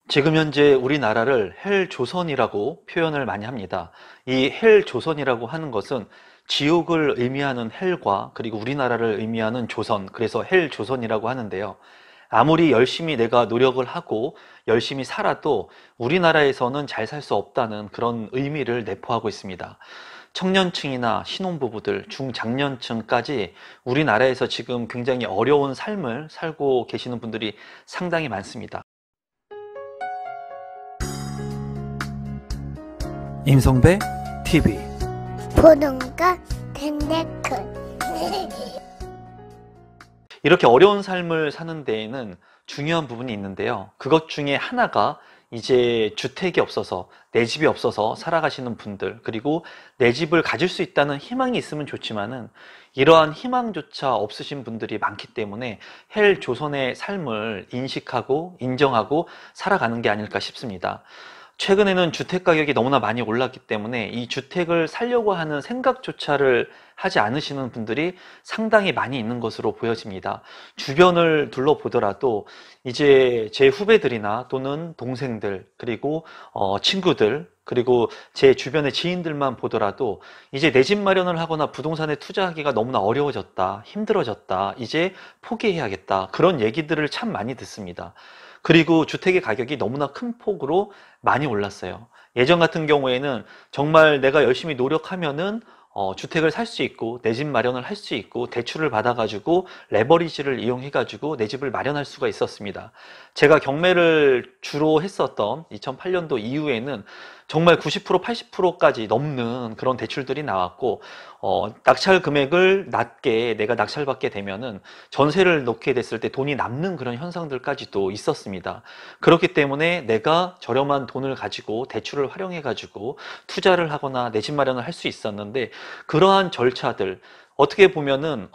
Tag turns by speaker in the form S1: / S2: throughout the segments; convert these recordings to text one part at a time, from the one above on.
S1: 지금 현재 우리나라를 헬조선이라고 표현을 많이 합니다. 이 헬조선이라고 하는 것은 지옥을 의미하는 헬과 그리고 우리나라를 의미하는 조선, 그래서 헬조선이라고 하는데요. 아무리 열심히 내가 노력을 하고 열심히 살아도 우리나라에서는 잘 살 수 없다는 그런 의미를 내포하고 있습니다. 청년층이나 신혼부부들, 중장년층까지 우리나라에서 지금 굉장히 어려운 삶을 살고 계시는 분들이 상당히 많습니다. 임성배 TV.
S2: 보동과 텐데크.
S1: 이렇게 어려운 삶을 사는 데에는 중요한 부분이 있는데요. 그것 중에 하나가 이제 주택이 없어서, 내 집이 없어서 살아가시는 분들, 그리고 내 집을 가질 수 있다는 희망이 있으면 좋지만은 이러한 희망조차 없으신 분들이 많기 때문에 헬조선의 삶을 인식하고 인정하고 살아가는 게 아닐까 싶습니다. 최근에는 주택 가격이 너무나 많이 올랐기 때문에 이 주택을 사려고 하는 생각조차를 하지 않으시는 분들이 상당히 많이 있는 것으로 보여집니다. 주변을 둘러보더라도 이제 제 후배들이나 또는 동생들, 그리고 친구들, 그리고 제 주변의 지인들만 보더라도 이제 내 집 마련을 하거나 부동산에 투자하기가 너무나 어려워졌다, 힘들어졌다, 이제 포기해야겠다, 그런 얘기들을 참 많이 듣습니다. 그리고 주택의 가격이 너무나 큰 폭으로 많이 올랐어요. 예전 같은 경우에는 정말 내가 열심히 노력하면은 주택을 살 수 있고 내 집 마련을 할 수 있고 대출을 받아가지고 레버리지를 이용해가지고 내 집을 마련할 수가 있었습니다. 제가 경매를 주로 했었던 2008년도 이후에는 정말 90% 80%까지 넘는 그런 대출들이 나왔고 낙찰 금액을 낮게 내가 낙찰받게 되면은 전세를 놓게 됐을 때 돈이 남는 그런 현상들까지도 있었습니다. 그렇기 때문에 내가 저렴한 돈을 가지고 대출을 활용해 가지고 투자를 하거나 내 집 마련을 할 수 있었는데, 그러한 절차들 어떻게 보면은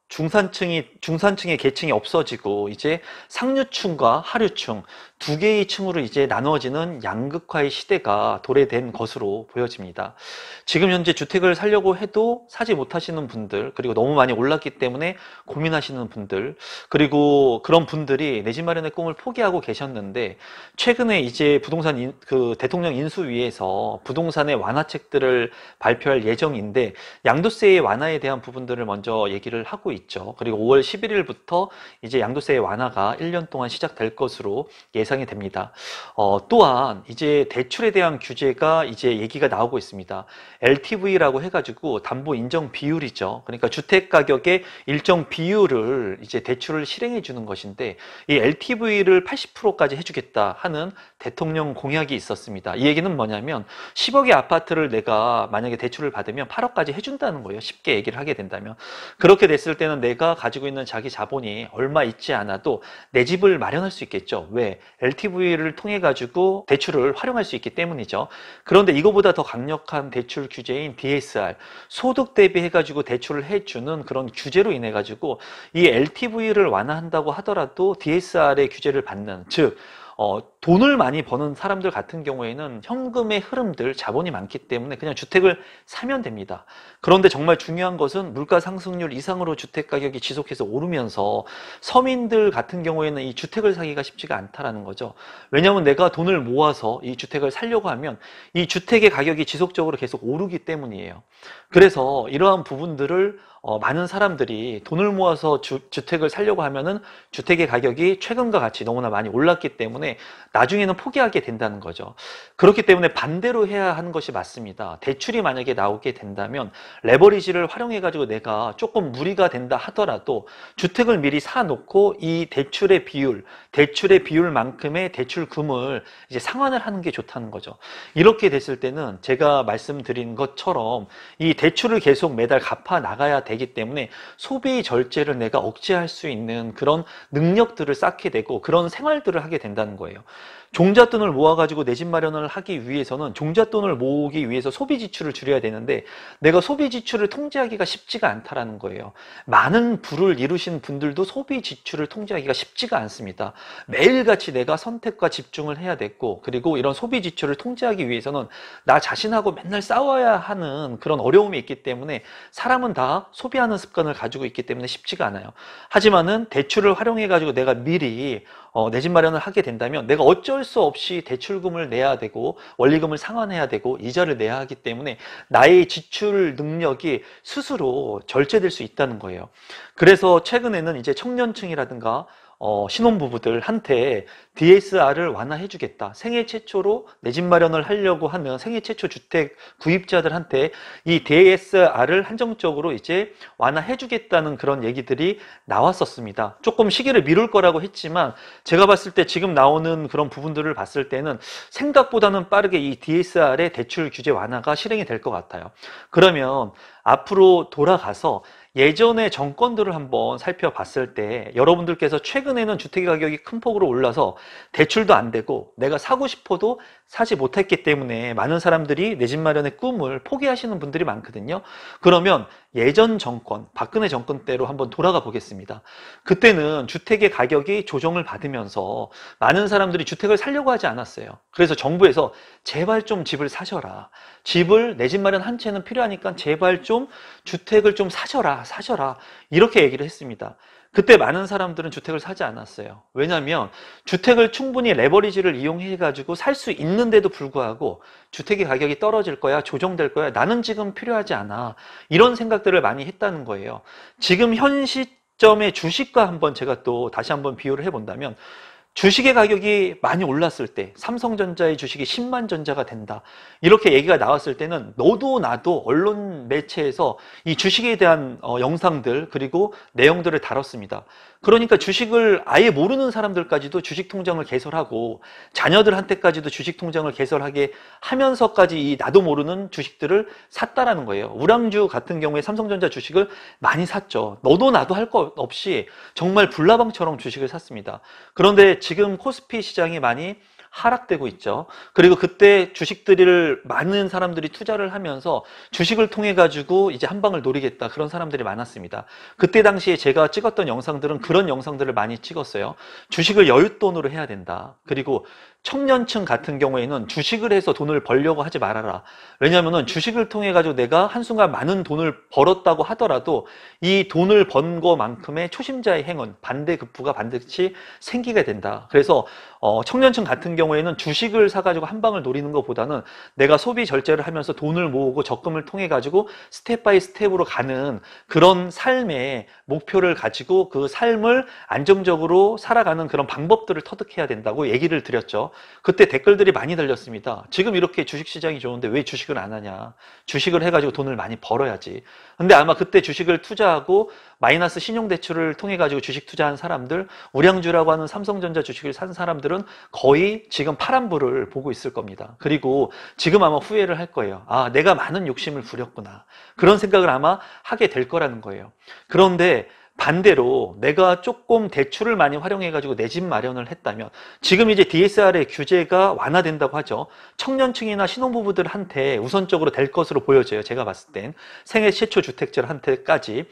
S1: 중산층의 계층이 없어지고 이제 상류층과 하류층 두 개의 층으로 이제 나누어지는 양극화의 시대가 도래된 것으로 보여집니다. 지금 현재 주택을 사려고 해도 사지 못하시는 분들, 그리고 너무 많이 올랐기 때문에 고민하시는 분들, 그리고 그런 분들이 내 집 마련의 꿈을 포기하고 계셨는데, 최근에 이제 대통령 인수위에서 부동산의 완화책들을 발표할 예정인데, 양도세의 완화에 대한 부분들을 먼저 얘기를 하고 있죠. 그리고 5월 11일부터 이제 양도세의 완화가 1년 동안 시작될 것으로 예상이 됩니다. 또한 이제 대출에 대한 규제가 이제 얘기가 나오고 있습니다. LTV라고 해가지고 담보 인정 비율이죠. 그러니까 주택 가격의 일정 비율을 이제 대출을 실행해 주는 것인데, 이 LTV를 80%까지 해주겠다 하는 대통령 공약이 있었습니다. 이 얘기는 뭐냐면 10억의 아파트를 내가 만약에 대출을 받으면 8억까지 해준다는 거예요. 쉽게 얘기를 하게 된다면. 그렇게 됐을 때는 내가 가지고 있는 자기 자본이 얼마 있지 않아도 내 집을 마련할 수 있겠죠. 왜? LTV를 통해 가지고 대출을 활용할 수 있기 때문이죠. 그런데 이거보다 더 강력한 대출 규제인 DSR, 소득 대비해 가지고 대출을 해주는 그런 규제로 인해 가지고 이 LTV를 완화한다고 하더라도 DSR의 규제를 받는, 즉 돈을 많이 버는 사람들 같은 경우에는 현금의 흐름들, 자본이 많기 때문에 그냥 주택을 사면 됩니다. 그런데 정말 중요한 것은 물가 상승률 이상으로 주택 가격이 지속해서 오르면서 서민들 같은 경우에는 이 주택을 사기가 쉽지가 않다라는 거죠. 왜냐하면 내가 돈을 모아서 이 주택을 사려고 하면 이 주택의 가격이 지속적으로 계속 오르기 때문이에요. 그래서 이러한 부분들을 많은 사람들이 돈을 모아서 주택을 사려고 하면은 주택의 가격이 최근과 같이 너무나 많이 올랐기 때문에 나중에는 포기하게 된다는 거죠. 그렇기 때문에 반대로 해야 하는 것이 맞습니다. 대출이 만약에 나오게 된다면 레버리지를 활용해 가지고 내가 조금 무리가 된다 하더라도 주택을 미리 사놓고 이 대출의 비율만큼의 대출금을 이제 상환을 하는 게 좋다는 거죠. 이렇게 됐을 때는 제가 말씀드린 것처럼 이 대출을 계속 매달 갚아 나가야 되기 때문에 소비 절제를 내가 억제할 수 있는 그런 능력들을 쌓게 되고 그런 생활들을 하게 된다는 거예요. 종잣돈을 모아가지고 내 집 마련을 하기 위해서는 종잣돈을 모으기 위해서 소비 지출을 줄여야 되는데 내가 소비 지출을 통제하기가 쉽지가 않다라는 거예요. 많은 부를 이루신 분들도 소비 지출을 통제하기가 쉽지가 않습니다. 매일같이 내가 선택과 집중을 해야 됐고, 그리고 이런 소비 지출을 통제하기 위해서는 나 자신하고 맨날 싸워야 하는 그런 어려움이 있기 때문에 사람은 다 소비하는 습관을 가지고 있기 때문에 쉽지가 않아요. 하지만은 대출을 활용해 가지고 내가 미리 내 집 마련을 하게 된다면 내가 어쩔 수 없이 대출금을 내야 되고 원리금을 상환해야 되고 이자를 내야 하기 때문에 나의 지출 능력이 스스로 절제될 수 있다는 거예요. 그래서 최근에는 이제 청년층이라든가 신혼부부들한테 DSR을 완화해주겠다. 생애 최초로 내 집 마련을 하려고 하는 생애 최초 주택 구입자들한테 이 DSR을 한정적으로 이제 완화해주겠다는 그런 얘기들이 나왔었습니다. 조금 시기를 미룰 거라고 했지만 제가 봤을 때 지금 나오는 그런 부분들을 봤을 때는 생각보다는 빠르게 이 DSR의 대출 규제 완화가 실행이 될 것 같아요. 그러면 앞으로 돌아가서 예전의 정권들을 한번 살펴봤을 때 여러분들께서 최근에는 주택 가격이 큰 폭으로 올라서 대출도 안 되고 내가 사고 싶어도 사지 못했기 때문에 많은 사람들이 내 집 마련의 꿈을 포기하시는 분들이 많거든요. 그러면 예전 정권, 박근혜 정권 때로 한번 돌아가 보겠습니다. 그때는 주택의 가격이 조정을 받으면서 많은 사람들이 주택을 살려고 하지 않았어요. 그래서 정부에서 제발 좀 집을 사셔라. 집을 내 집 마련 한 채는 필요하니까 제발 좀 주택을 좀 사셔라. 이렇게 얘기를 했습니다. 그때 많은 사람들은 주택을 사지 않았어요. 왜냐하면 주택을 충분히 레버리지를 이용해 가지고 살 수 있는데도 불구하고 주택의 가격이 떨어질 거야, 조정될 거야, 나는 지금 필요하지 않아, 이런 생각들을 많이 했다는 거예요. 지금 현 시점의 주식과 한번 제가 또 다시 한번 비교를 해본다면 주식의 가격이 많이 올랐을 때 삼성전자의 주식이 10만 전자가 된다, 이렇게 얘기가 나왔을 때는 너도 나도 언론 매체에서 이 주식에 대한 영상들 그리고 내용들을 다뤘습니다. 그러니까 주식을 아예 모르는 사람들까지도 주식 통장을 개설하고 자녀들한테까지도 주식 통장을 개설하게 하면서까지 이 나도 모르는 주식들을 샀다라는 거예요. 우량주 같은 경우에 삼성전자 주식을 많이 샀죠. 너도 나도 할 것 없이 정말 불나방처럼 주식을 샀습니다. 그런데 지금 코스피 시장이 많이 하락되고 있죠. 그리고 그때 주식들을 많은 사람들이 투자를 하면서 주식을 통해 가지고 이제 한 방을 노리겠다, 그런 사람들이 많았습니다. 그때 당시에 제가 찍었던 영상들은 그런 영상들을 많이 찍었어요. 주식을 여윳돈으로 해야 된다. 그리고 청년층 같은 경우에는 주식을 해서 돈을 벌려고 하지 말아라. 왜냐하면 주식을 통해 가지고 내가 한순간 많은 돈을 벌었다고 하더라도 이 돈을 번 것만큼의 초심자의 행운, 반대급부가 반드시 생기게 된다. 그래서 청년층 같은 경우에는 주식을 사가지고 한 방을 노리는 것보다는 내가 소비 절제를 하면서 돈을 모으고 적금을 통해 가지고 스텝 바이 스텝으로 가는 그런 삶의 목표를 가지고 그 삶을 안정적으로 살아가는 그런 방법들을 터득해야 된다고 얘기를 드렸죠. 그때 댓글들이 많이 달렸습니다. 지금 이렇게 주식시장이 좋은데 왜 주식을 안 하냐, 주식을 해가지고 돈을 많이 벌어야지. 근데 아마 그때 주식을 투자하고 마이너스 신용대출을 통해 가지고 주식 투자한 사람들, 우량주라고 하는 삼성전자 주식을 산 사람들은 거의 지금 파란불을 보고 있을 겁니다. 그리고 지금 아마 후회를 할 거예요. 아, 내가 많은 욕심을 부렸구나, 그런 생각을 아마 하게 될 거라는 거예요. 그런데 반대로 내가 조금 대출을 많이 활용해가지고 내 집 마련을 했다면, 지금 이제 DSR의 규제가 완화된다고 하죠. 청년층이나 신혼부부들한테 우선적으로 될 것으로 보여져요. 제가 봤을 땐 생애 최초 주택자한테까지,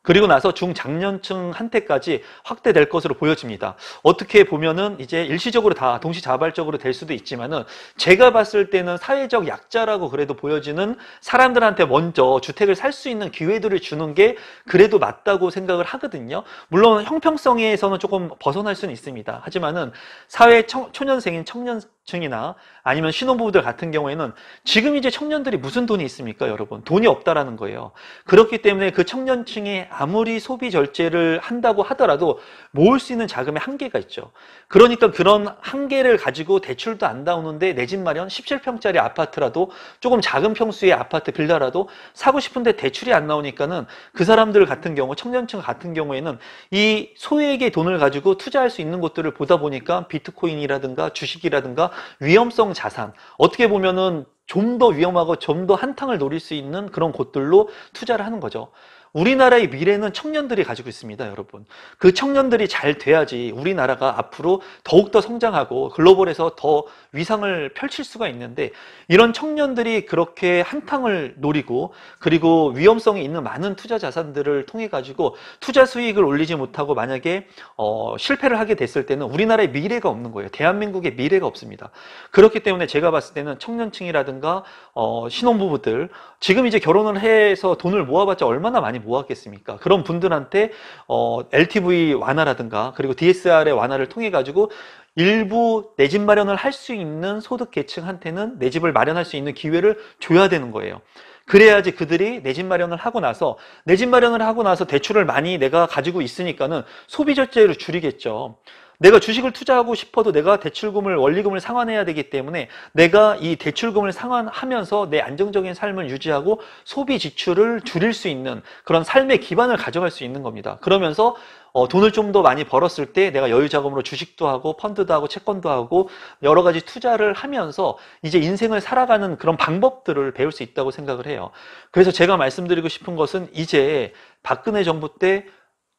S1: 그리고 나서 중장년층한테까지 확대될 것으로 보여집니다. 어떻게 보면은 이제 일시적으로 다 동시자발적으로 될 수도 있지만은 제가 봤을 때는 사회적 약자라고 그래도 보여지는 사람들한테 먼저 주택을 살 수 있는 기회들을 주는 게 그래도 맞다고 생각을 하거든요. 물론 형평성에서는 조금 벗어날 수는 있습니다. 하지만은 사회 초년생인 청년층이나 아니면 신혼부부들 같은 경우에는 지금 이제 청년들이 무슨 돈이 있습니까, 여러분? 돈이 없다라는 거예요. 그렇기 때문에 그 청년층이 아무리 소비 절제를 한다고 하더라도 모을 수 있는 자금의 한계가 있죠. 그러니까 그런 한계를 가지고 대출도 안 나오는데 내 집 마련 17평짜리 아파트라도, 조금 작은 평수의 아파트 빌라라도 사고 싶은데 대출이 안 나오니까는 그 사람들 같은 경우, 청년층 같은 경우에는 이 소액의 돈을 가지고 투자할 수 있는 곳들을 보다 보니까 비트코인이라든가 주식이라든가 위험성 자산, 어떻게 보면은 좀 더 위험하고 좀 더 한탕을 노릴 수 있는 그런 곳들로 투자를 하는 거죠. 우리나라의 미래는 청년들이 가지고 있습니다, 여러분. 그 청년들이 잘 돼야지 우리나라가 앞으로 더욱더 성장하고 글로벌에서 더 위상을 펼칠 수가 있는데, 이런 청년들이 그렇게 한탕을 노리고 그리고 위험성이 있는 많은 투자 자산들을 통해 가지고 투자 수익을 올리지 못하고 만약에 실패를 하게 됐을 때는 우리나라의 미래가 없는 거예요. 대한민국의 미래가 없습니다. 그렇기 때문에 제가 봤을 때는 청년층이라든가 신혼부부들, 지금 이제 결혼을 해서 돈을 모아봤자 얼마나 많이 모았겠습니까? 그런 분들한테 LTV 완화라든가 그리고 DSR의 완화를 통해 가지고 일부 내 집 마련을 할 수 있는 소득 계층한테는 내 집을 마련할 수 있는 기회를 줘야 되는 거예요. 그래야지 그들이 내 집 마련을 하고 나서 내 집 마련을 하고 나서 대출을 많이 내가 가지고 있으니까는 소비 절제를 줄이겠죠. 내가 주식을 투자하고 싶어도 내가 대출금을 원리금을 상환해야 되기 때문에 내가 이 대출금을 상환하면서 내 안정적인 삶을 유지하고 소비 지출을 줄일 수 있는 그런 삶의 기반을 가져갈 수 있는 겁니다. 그러면서 돈을 좀 더 많이 벌었을 때 내가 여유 자금으로 주식도 하고 펀드도 하고 채권도 하고 여러 가지 투자를 하면서 이제 인생을 살아가는 그런 방법들을 배울 수 있다고 생각을 해요. 그래서 제가 말씀드리고 싶은 것은 이제 박근혜 정부 때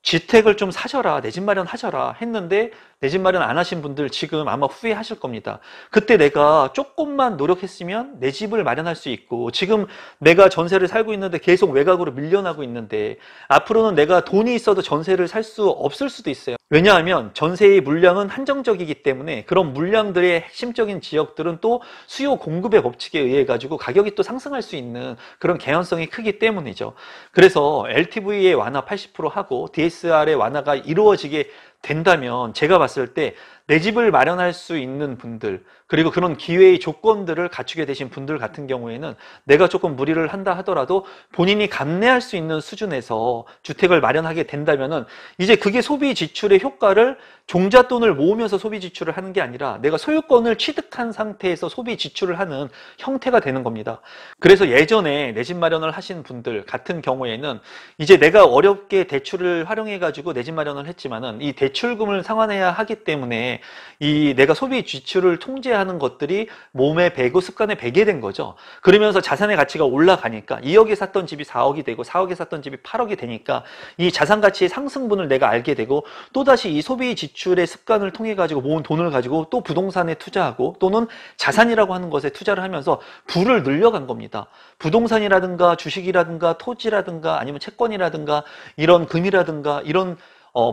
S1: 주택을 좀 사셔라, 내 집 마련하셔라 했는데 내 집 마련 안 하신 분들 지금 아마 후회하실 겁니다. 그때 내가 조금만 노력했으면 내 집을 마련할 수 있고 지금 내가 전세를 살고 있는데 계속 외곽으로 밀려나고 있는데 앞으로는 내가 돈이 있어도 전세를 살 수 없을 수도 있어요. 왜냐하면 전세의 물량은 한정적이기 때문에 그런 물량들의 핵심적인 지역들은 또 수요 공급의 법칙에 의해 가지고 가격이 또 상승할 수 있는 그런 개연성이 크기 때문이죠. 그래서 LTV의 완화 80% 하고 DSR의 완화가 이루어지게 된다면 제가 봤을 때 내 집을 마련할 수 있는 분들 그리고 그런 기회의 조건들을 갖추게 되신 분들 같은 경우에는 내가 조금 무리를 한다 하더라도 본인이 감내할 수 있는 수준에서 주택을 마련하게 된다면은 이제 그게 소비 지출의 효과를 종잣돈을 모으면서 소비 지출을 하는 게 아니라 내가 소유권을 취득한 상태에서 소비 지출을 하는 형태가 되는 겁니다. 그래서 예전에 내 집 마련을 하신 분들 같은 경우에는 이제 내가 어렵게 대출을 활용해 가지고 내 집 마련을 했지만은 이 대출금을 상환해야 하기 때문에 이 내가 소비 지출을 통제하는 것들이 몸에 배고 습관에 배게 된 거죠. 그러면서 자산의 가치가 올라가니까 2억에 샀던 집이 4억이 되고 4억에 샀던 집이 8억이 되니까 이 자산 가치의 상승분을 내가 알게 되고 또다시 이 소비 지출의 습관을 통해 가지고 모은 돈을 가지고 또 부동산에 투자하고 또는 자산이라고 하는 것에 투자를 하면서 부를 늘려간 겁니다. 부동산이라든가 주식이라든가 토지라든가 아니면 채권이라든가 이런 금이라든가 이런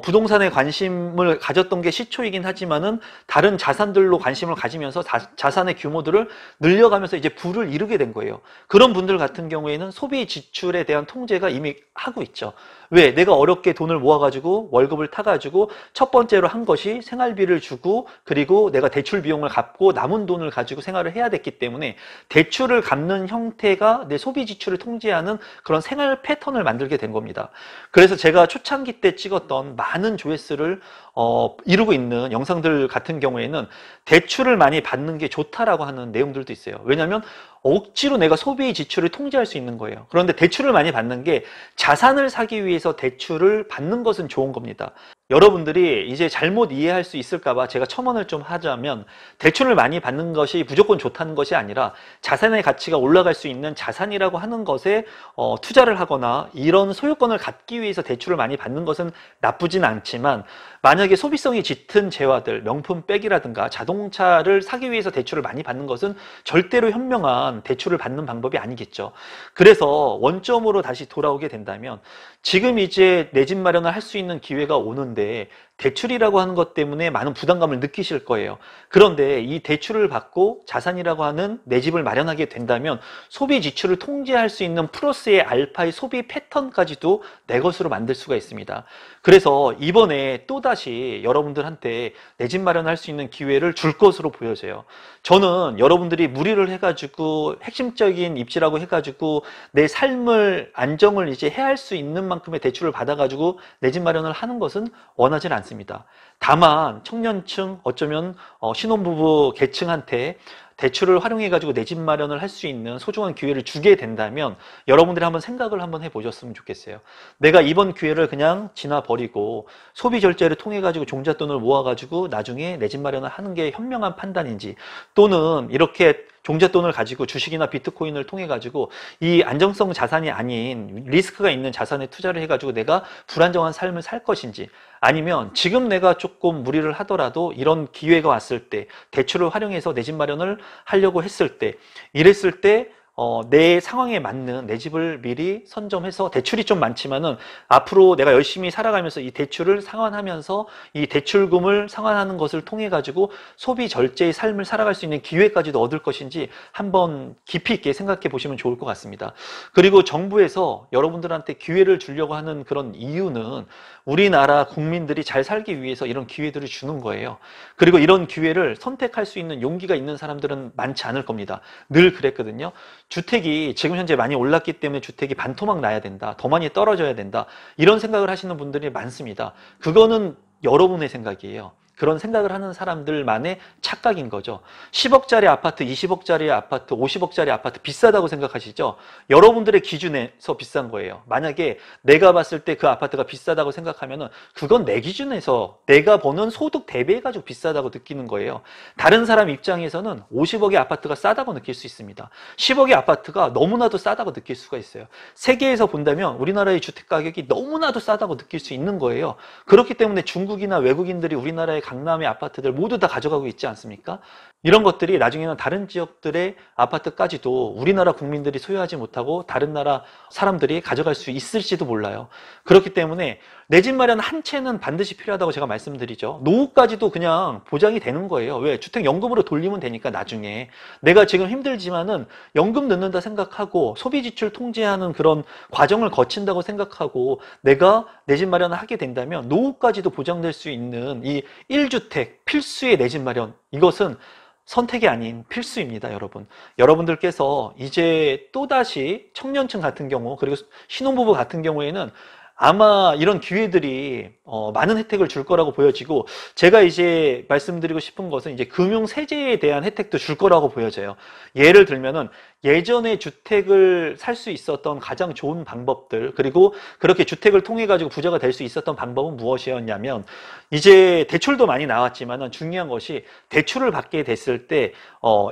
S1: 부동산에 관심을 가졌던 게 시초이긴 하지만은 다른 자산들로 관심을 가지면서 자산의 규모들을 늘려가면서 이제 부를 이루게 된 거예요. 그런 분들 같은 경우에는 소비 지출에 대한 통제가 이미 하고 있죠. 왜? 내가 어렵게 돈을 모아가지고 월급을 타가지고 첫 번째로 한 것이 생활비를 주고 그리고 내가 대출 비용을 갚고 남은 돈을 가지고 생활을 해야 됐기 때문에 대출을 갚는 형태가 내 소비 지출을 통제하는 그런 생활 패턴을 만들게 된 겁니다. 그래서 제가 초창기 때 찍었던 많은 조회수를 이루고 있는 영상들 같은 경우에는 대출을 많이 받는 게 좋다라고 하는 내용들도 있어요. 왜냐하면 억지로 내가 소비 지출을 통제할 수 있는 거예요. 그런데 대출을 많이 받는 게 자산을 사기 위해서 대출을 받는 것은 좋은 겁니다. 여러분들이 이제 잘못 이해할 수 있을까봐 제가 첨언을 좀 하자면 대출을 많이 받는 것이 무조건 좋다는 것이 아니라 자산의 가치가 올라갈 수 있는 자산이라고 하는 것에 투자를 하거나 이런 소유권을 갖기 위해서 대출을 많이 받는 것은 나쁘진 않지만 만약에 소비성이 짙은 재화들, 명품백이라든가 자동차를 사기 위해서 대출을 많이 받는 것은 절대로 현명한 대출을 받는 방법이 아니겠죠. 그래서 원점으로 다시 돌아오게 된다면 지금 이제 내 집 마련을 할 수 있는 기회가 오는데 대출이라고 하는 것 때문에 많은 부담감을 느끼실 거예요. 그런데 이 대출을 받고 자산이라고 하는 내 집을 마련하게 된다면 소비 지출을 통제할 수 있는 플러스의 알파의 소비 패턴까지도 내 것으로 만들 수가 있습니다. 그래서 이번에 또다시 여러분들한테 내 집 마련할 수 있는 기회를 줄 것으로 보여져요. 저는 여러분들이 무리를 해가지고 핵심적인 입지라고 해가지고 내 삶을 안정을 이제 해야 할 수 있는 만큼의 대출을 받아가지고 내 집 마련을 하는 것은 원하지는 않습니다. 다만 청년층 어쩌면 신혼부부 계층한테 대출을 활용해 가지고 내 집 마련을 할 수 있는 소중한 기회를 주게 된다면 여러분들이 한번 생각을 한번 해보셨으면 좋겠어요. 내가 이번 기회를 그냥 지나버리고 소비 절제를 통해 가지고 종잣돈을 모아 가지고 나중에 내 집 마련을 하는 게 현명한 판단인지 또는 이렇게 종잣돈을 가지고 주식이나 비트코인을 통해 가지고 이 안정성 자산이 아닌 리스크가 있는 자산에 투자를 해가지고 내가 불안정한 삶을 살 것인지 아니면 지금 내가 조금 무리를 하더라도 이런 기회가 왔을 때 대출을 활용해서 내 집 마련을 하려고 했을 때 이랬을 때 내 상황에 맞는 내 집을 미리 선점해서 대출이 좀 많지만은 앞으로 내가 열심히 살아가면서 이 대출을 상환하면서 이 대출금을 상환하는 것을 통해 가지고 소비 절제의 삶을 살아갈 수 있는 기회까지도 얻을 것인지 한번 깊이 있게 생각해 보시면 좋을 것 같습니다. 그리고 정부에서 여러분들한테 기회를 주려고 하는 그런 이유는 우리나라 국민들이 잘 살기 위해서 이런 기회들을 주는 거예요. 그리고 이런 기회를 선택할 수 있는 용기가 있는 사람들은 많지 않을 겁니다. 늘 그랬거든요. 주택이 지금 현재 많이 올랐기 때문에 주택이 반토막 나야 된다, 더 많이 떨어져야 된다, 이런 생각을 하시는 분들이 많습니다. 그거는 여러분의 생각이에요. 그런 생각을 하는 사람들만의 착각인 거죠. 10억짜리 아파트, 20억짜리 아파트, 50억짜리 아파트 비싸다고 생각하시죠? 여러분들의 기준에서 비싼 거예요. 만약에 내가 봤을 때 그 아파트가 비싸다고 생각하면은 그건 내 기준에서 내가 버는 소득 대비해가지고 비싸다고 느끼는 거예요. 다른 사람 입장에서는 50억의 아파트가 싸다고 느낄 수 있습니다. 10억의 아파트가 너무나도 싸다고 느낄 수가 있어요. 세계에서 본다면 우리나라의 주택 가격이 너무나도 싸다고 느낄 수 있는 거예요. 그렇기 때문에 중국이나 외국인들이 우리나라의 강남의 아파트들 모두 다 가져가고 있지 않습니까? 이런 것들이 나중에는 다른 지역들의 아파트까지도 우리나라 국민들이 소유하지 못하고 다른 나라 사람들이 가져갈 수 있을지도 몰라요. 그렇기 때문에 내 집 마련 한 채는 반드시 필요하다고 제가 말씀드리죠. 노후까지도 그냥 보장이 되는 거예요. 왜? 주택연금으로 돌리면 되니까 나중에. 내가 지금 힘들지만은 연금 넣는다 생각하고 소비지출 통제하는 그런 과정을 거친다고 생각하고 내가 내 집 마련을 하게 된다면 노후까지도 보장될 수 있는 이 1주택 필수의 내 집 마련, 이것은 선택이 아닌 필수입니다, 여러분. 여러분들께서 이제 또다시 청년층 같은 경우, 그리고 신혼부부 같은 경우에는 아마 이런 기회들이 많은 혜택을 줄 거라고 보여지고, 제가 이제 말씀드리고 싶은 것은 이제 금융세제에 대한 혜택도 줄 거라고 보여져요. 예를 들면은 예전에 주택을 살 수 있었던 가장 좋은 방법들, 그리고 그렇게 주택을 통해 가지고 부자가 될 수 있었던 방법은 무엇이었냐면, 이제 대출도 많이 나왔지만은 중요한 것이 대출을 받게 됐을 때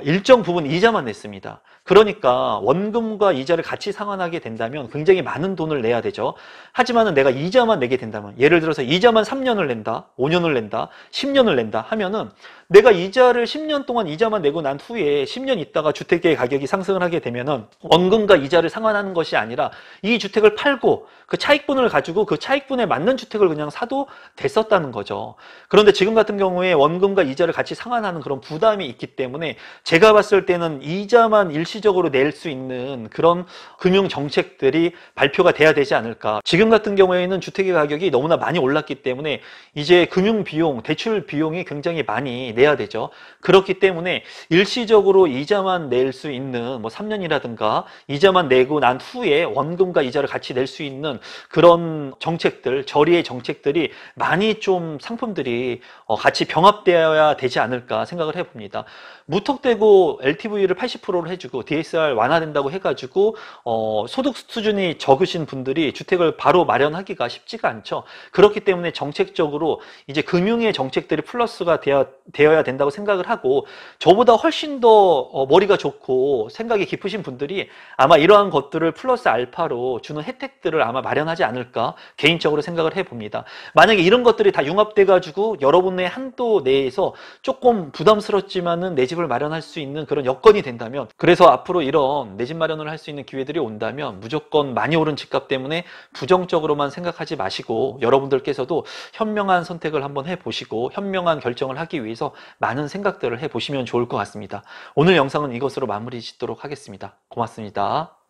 S1: 일정 부분 이자만 냈습니다. 그러니까 원금과 이자를 같이 상환하게 된다면 굉장히 많은 돈을 내야 되죠. 하지만은 내가 이자만 내게 된다면, 예를 들어서 이자만 3년을 낸다, 5년을 낸다, 10년을 낸다 하면은 내가 이자를 10년 동안 이자만 내고 난 후에 10년 있다가 주택의 가격이 상승을 하게 되면은 원금과 이자를 상환하는 것이 아니라 이 주택을 팔고 그 차익분을 가지고 그 차익분에 맞는 주택을 그냥 사도 됐었다는 거죠. 그런데 지금 같은 경우에 원금과 이자를 같이 상환하는 그런 부담이 있기 때문에 제가 봤을 때는 이자만 일시적으로 낼 수 있는 그런 금융 정책들이 발표가 돼야 되지 않을까. 지금 같은 경우에는 주택의 가격이 너무나 많이 올랐기 때문에 이제 금융 비용, 대출 비용이 굉장히 많이 내야 되죠. 그렇기 때문에 일시적으로 이자만 낼 수 있는 3년이라든가 이자만 내고 난 후에 원금과 이자를 같이 낼 수 있는 그런 정책들, 저리의 정책들이 많이 좀 상품들이 같이 병합되어야 되지 않을까 생각을 해봅니다. 무턱대고 LTV를 80%로 해주고 DSR 완화된다고 해가지고 소득 수준이 적으신 분들이 주택을 바로 마련하기가 쉽지가 않죠. 그렇기 때문에 정책적으로 이제 금융의 정책들이 플러스가 되어야 된다고 생각을 하고, 저보다 훨씬 더 머리가 좋고 생각이 깊으신 분들이 아마 이러한 것들을 플러스 알파로 주는 혜택들을 아마 마련하지 않을까 개인적으로 생각을 해봅니다. 만약에 이런 것들이 다 융합돼 가지고 여러분의 한도 내에서 조금 부담스럽지만은 내 집을 마련할 수 있는 그런 여건이 된다면, 그래서 앞으로 이런 내 집 마련을 할 수 있는 기회들이 온다면 무조건 많이 오른 집값 때문에 부정적으로만 생각하지 마시고 여러분들께서도 현명한 선택을 한번 해보시고 현명한 결정을 하기 위해서 많은 생각들을 해보시면 좋을 것 같습니다. 오늘 영상은 이것으로 마무리 짓도록 하겠습니다. 고맙습니다.